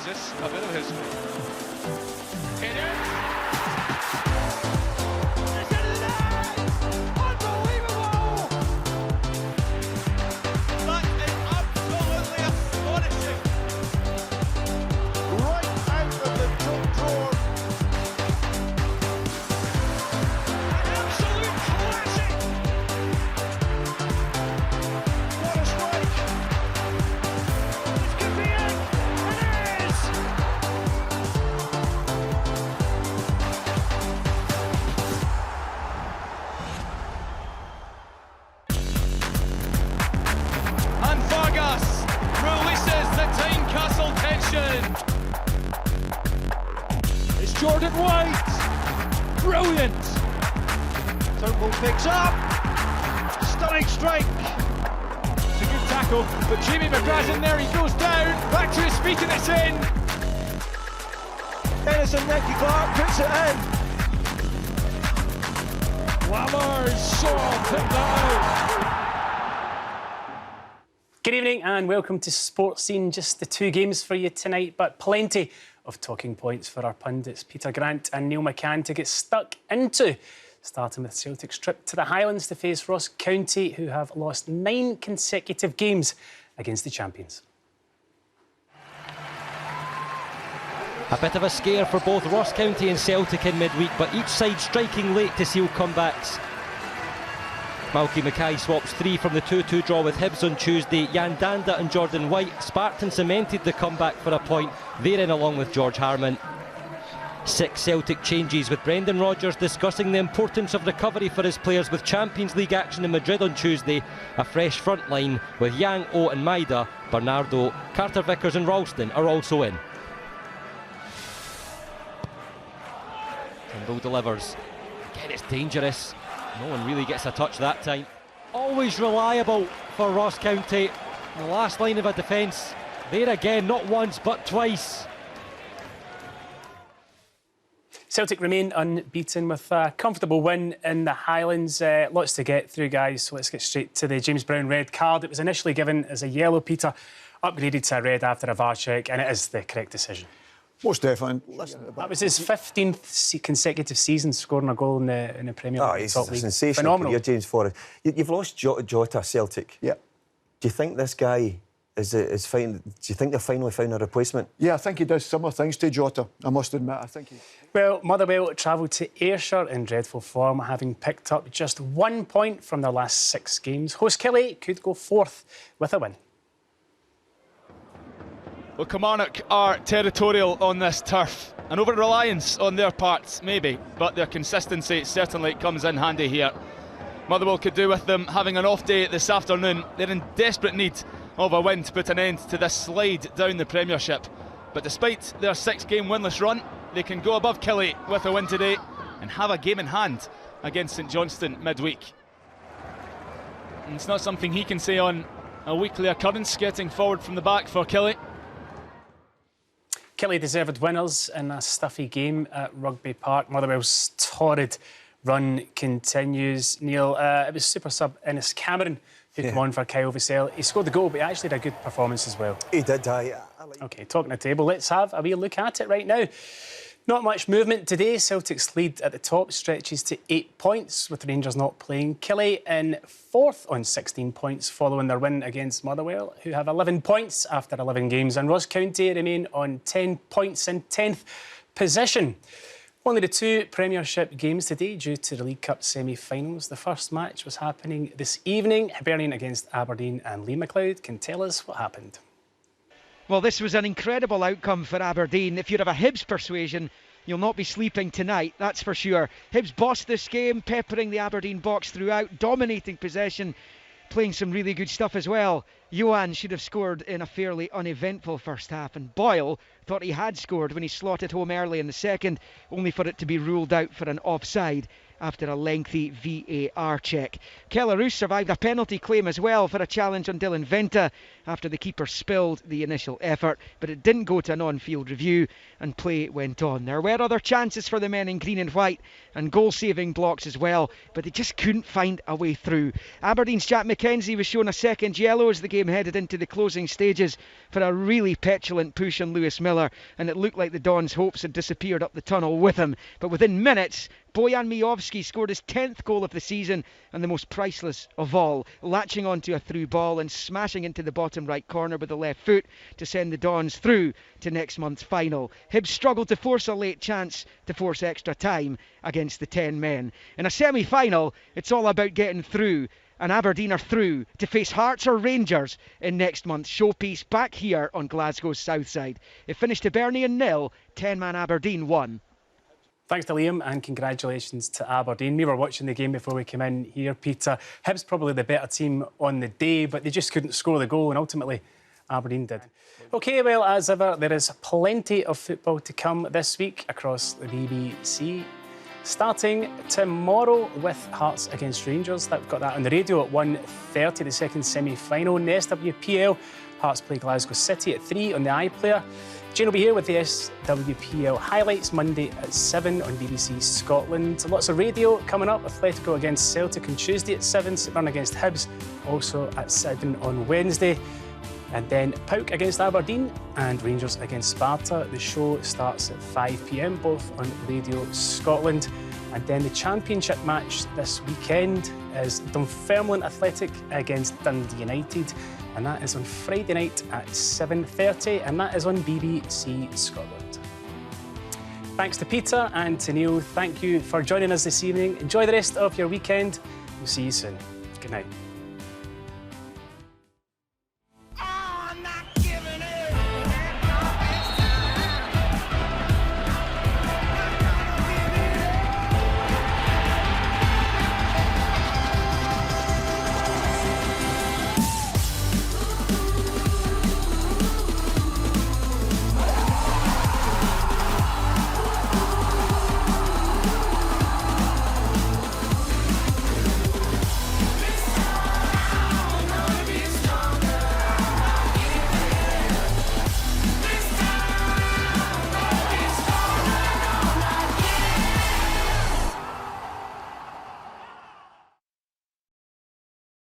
Is this a bit of history? It is! It's into the net! Unbelievable! That is absolutely astonishing! Right out of the top drawer. An absolute classic! What a strike! This could be it! It is! And Vargas releases the Tynecastle tension. It's Jordan White. Brilliant. Turnbull picks up. Stunning strike. It's a good tackle, but Jamie McGrath's in there. He goes down, back to his feet, and it's in. Edison Nicky Clark puts it in. Lammers picked that out. Good evening and welcome to Sportscene. Just the two games for you tonight, but plenty of talking points for our pundits Peter Grant and Neil McCann to get stuck into. Starting with Celtic's trip to the Highlands to face Ross County, who have lost 9 consecutive games against the champions. A bit of a scare for both Ross County and Celtic in midweek, but each side striking late to seal comebacks. Malky Mackay swaps 3 from the 2-2 draw with Hibs on Tuesday. Jan Danda and Jordan White. Spartan cemented the comeback for a point. They're in along with George Harman. 6 Celtic changes, with Brendan Rodgers discussing the importance of recovery for his players with Champions League action in Madrid on Tuesday. A fresh front line with Yang, O and Maida. Bernardo, Carter Vickers and Ralston are also in. Turnbull delivers. Again, it's dangerous. No one really gets a touch that time. Always reliable for Ross County. The last line of a defence. There again, not once but twice. Celtic remain unbeaten with a comfortable win in the Highlands. Lots to get through, guys, so let's get straight to the James Brown red card. It was initially given as a yellow, Peter, upgraded to a red after a VAR check, and it is the correct decision. Most definitely. Listen, That was his 15th consecutive season scoring a goal in the Premier League. He's top a league. sensational Phenomenal. career, James Forrest. You've lost Jota, Celtic. Yeah. Do you think this guy is fine? Do you think they've finally found a replacement? Yeah, I think he does similar things to Jota, I must admit. I think he... Well, Motherwell travelled to Ayrshire in dreadful form, having picked up just 1 point from their last 6 games. Host Killie could go 4th with a win. Well, Kilmarnock are territorial on this turf. An over-reliance on their parts, maybe, but their consistency certainly comes in handy here. Motherwell could do with them having an off day this afternoon. They're in desperate need of a win to put an end to this slide down the Premiership. But despite their 6-game winless run, they can go above Killie with a win today and have a game in hand against St Johnstone midweek. And it's not something he can say on a weekly occurrence, getting forward from the back for Killie. Killie deserved winners in a stuffy game at Rugby Park. Motherwell's torrid run continues. Neil, it was super sub Ennis Cameron who came on for Kyle Vassell. He scored the goal, but he actually had a good performance as well. He did, OK, talking the table, let's have a wee look at it right now. Not much movement today. Celtic's lead at the top stretches to 8 points, with Rangers not playing. Killie in 4th on 16 points following their win against Motherwell, who have 11 points after 11 games. And Ross County remain on 10 points in 10th position. Only the 2 Premiership games today due to the League Cup semi-finals. The first match was happening this evening. Hibernian against Aberdeen, and Lee McLeod can tell us what happened. Well, this was an incredible outcome for Aberdeen. If you're of a Hibs persuasion, you'll not be sleeping tonight, that's for sure. Hibs bossed this game, peppering the Aberdeen box throughout, dominating possession, playing some really good stuff as well. Johan should have scored in a fairly uneventful first half, and Boyle thought he had scored when he slotted home early in the second, only for it to be ruled out for an offside after a lengthy VAR check. Kelleroos survived a penalty claim as well for a challenge on Dylan Venta after the keeper spilled the initial effort, but it didn't go to an on-field review and play went on. There were other chances for the men in green and white, and goal-saving blocks as well, but they just couldn't find a way through. Aberdeen's Jack McKenzie was shown a second yellow as the game headed into the closing stages for a really petulant push on Lewis Miller, and it looked like the Dons' hopes had disappeared up the tunnel with him. But within minutes, Bojan Mijovski scored his 10th goal of the season, and the most priceless of all, latching onto a through ball and smashing into the bottom right corner with the left foot to send the Dons through to next month's final. Hibs struggled to force a late chance to force extra time against the 10 men. In a semi-final, it's all about getting through, and Aberdeen are through to face Hearts or Rangers in next month's showpiece back here on Glasgow's south side. It finished Hibernian 0, 10-man Aberdeen 1. Thanks to Liam and congratulations to Aberdeen. We were watching the game before we came in here, Peter. Hibs probably the better team on the day, but they just couldn't score the goal, and ultimately Aberdeen did. OK, well, as ever, there is plenty of football to come this week across the BBC. Starting tomorrow with Hearts against Rangers. We've got that on the radio at 1:30, the second semi-final. In the SWPL, Hearts play Glasgow City at 3 on the iPlayer. Jane will be here with the SWPL highlights Monday at 7 on BBC Scotland. Lots of radio coming up. Atletico against Celtic on Tuesday at 7. St Mirren against Hibs also at 7 on Wednesday. And then PAOK against Aberdeen and Rangers against Sparta. The show starts at 5 p.m, both on Radio Scotland. And then the championship match this weekend is Dunfermline Athletic against Dundee United. And that is on Friday night at 7:30, and that is on BBC Scotland. Thanks to Peter and to Neil. Thank you for joining us this evening. Enjoy the rest of your weekend. We'll see you soon. Good night.